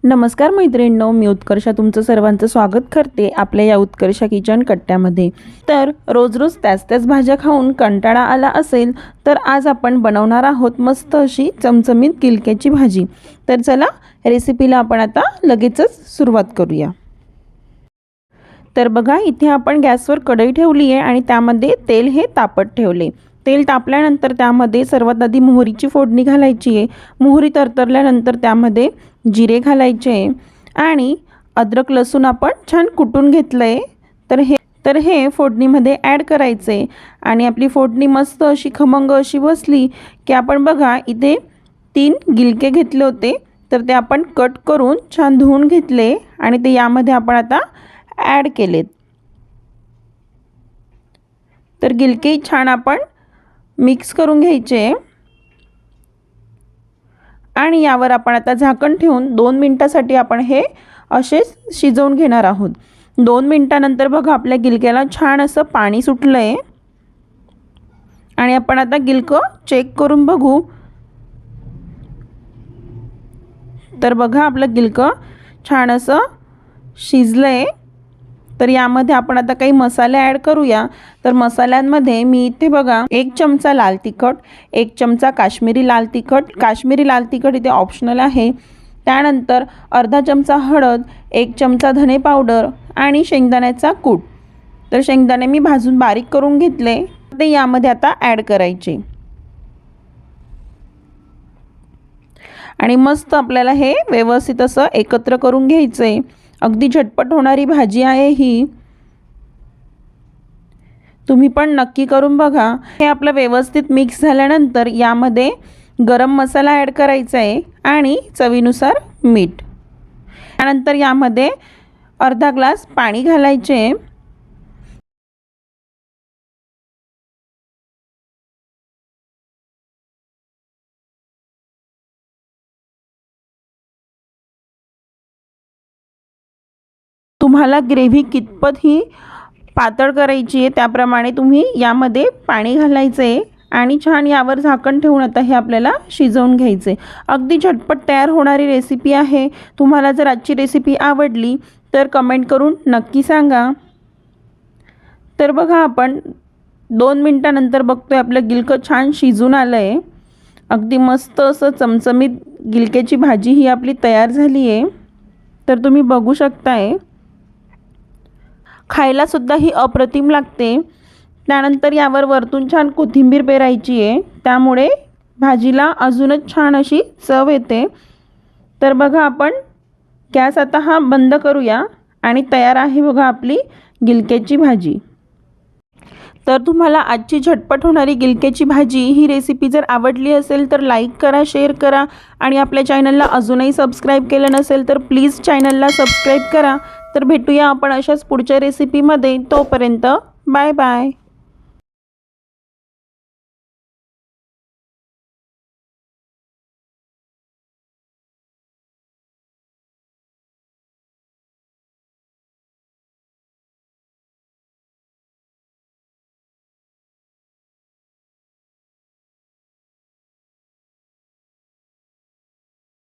नमस्कार मैत्रिणींनो, मी उत्कर्षा तुमचं सर्वांचं स्वागत करते आपल्या या उत्कर्षा किचन कट्ट्यामध्ये। तर रोज रोज त्याच भाज्या खाऊन कंटाळा आला असेल तर आज आपण बनवणार आहोत मस्त अशी चमचमीत गिलक्याची भाजी। तर चला रेसिपीला आपण आता लगेचच सुरुवात करूया। तर बघा, इथे आपण गॅसवर कढई ठेवली आहे आणि त्यामध्ये तेल हे तापत ठेवले। तेल तापल्यानंतर त्यामध्ये सर्वात आधी मोहरीची फोडणी घालायची आहे। मोहरी तरतरल्यानंतर त्यामध्ये जिरे घालायचे आणि अद्रक लसूण आपण छान कुटून घेतलंय। तर हे फोडणीमध्ये ॲड करायचे आणि आपली फोडणी मस्त अशी खमंग अशी बसली की आपण बघा इथे 3 गिलके घेतले होते, तर ते आपण कट करून छान धुवून घेतले आणि ते यामध्ये आपण आता ॲड केलेत। तर गिलके छान आपण मिक्स करून घ्यायचे आणि यावर आपण आता झाकण ठेवून 2 मिनिटांसाठी आपण हे असे शिजवून घेणार आहोत। 2 मिनिटांनंतर बघा आपल्या गिलक्याला छान असं पाणी सुटलंय आणि आपण आता गिलकं चेक करून बघू। तर बघा आपलं गिलकं छान असं शिजलंय। तर यामध्ये आपण आता काही मसाले ॲड करूया। तर मसाल्यांमध्ये मी इथे बघा 1 चमचा लाल तिखट, 1 चमचा काश्मीरी लाल तिखट। काश्मीरी लाल तिखट इथे ऑप्शनल आहे। त्यानंतर अर्धा चमचा हळद, 1 चमचा धने पावडर आणि शेंगदाण्याचा कूट। तर शेंगदाणे मी भाजून बारीक करून घेतले, ते यामध्ये आता ॲड करायचे आणि मस्त आपल्याला हे व्यवस्थित असं एकत्र करून घ्यायचे। अगदी झटपट होणारी भाजी आहे ही, तुम्ही पण नक्की करून बघा। हे आपलं व्यवस्थित मिक्स झाल्यानंतर यामध्ये गरम मसाला ॲड करायचा आहे आणि चवीनुसार मीठ। त्यानंतर यामध्ये अर्धा ग्लास पाणी घालायचे तुम्हाला ग्रेव्ही कितपत ही पातळ करायची आहे त्याप्रमाणे तुम्ही यामध्ये पाणी घालायचे आणि छान यावर झाकण ठेवून आता हे आपल्याला शिजवून घ्यायचे। अगदी झटपट तयार होणारी रेसिपी आहे। तुम्हाला जर आजची रेसिपी आवडली तर कमेंट करून नक्की सांगा। तर बघा आपण 2 मिनिटांनंतर बघतोय आपलं गिलकं छान शिजून आलंय। अगदी मस्त असं चमचमीत गिलक्याची भाजी ही आपली तयार झाली आहे। तर तुम्ही बघू शकताय, खायला सुद्धा ही अप्रतिम लागते। त्यानंतर यावर वरतून छान कोथिंबीर पेरायची आहे, त्यामुळे भाजीला अजूनच छान अशी चव येते। तर बघा आपण गॅस आता हा बंद करूया आणि तयार आहे बघा आपली गिलक्याची भाजी। तर तुम्हाला आजची झटपट होणारी गिलक्याची भाजी ही रेसिपी जर आवडली असेल तर लाईक करा, शेअर करा आणि आपल्या चॅनलला अजूनही सबस्क्राईब केलं नसेल तर प्लीज चॅनलला सबस्क्राईब करा। तर भेटूया आपण अशाच पुढच्या रेसिपीमध्ये। तोपर्यंत बाय बाय।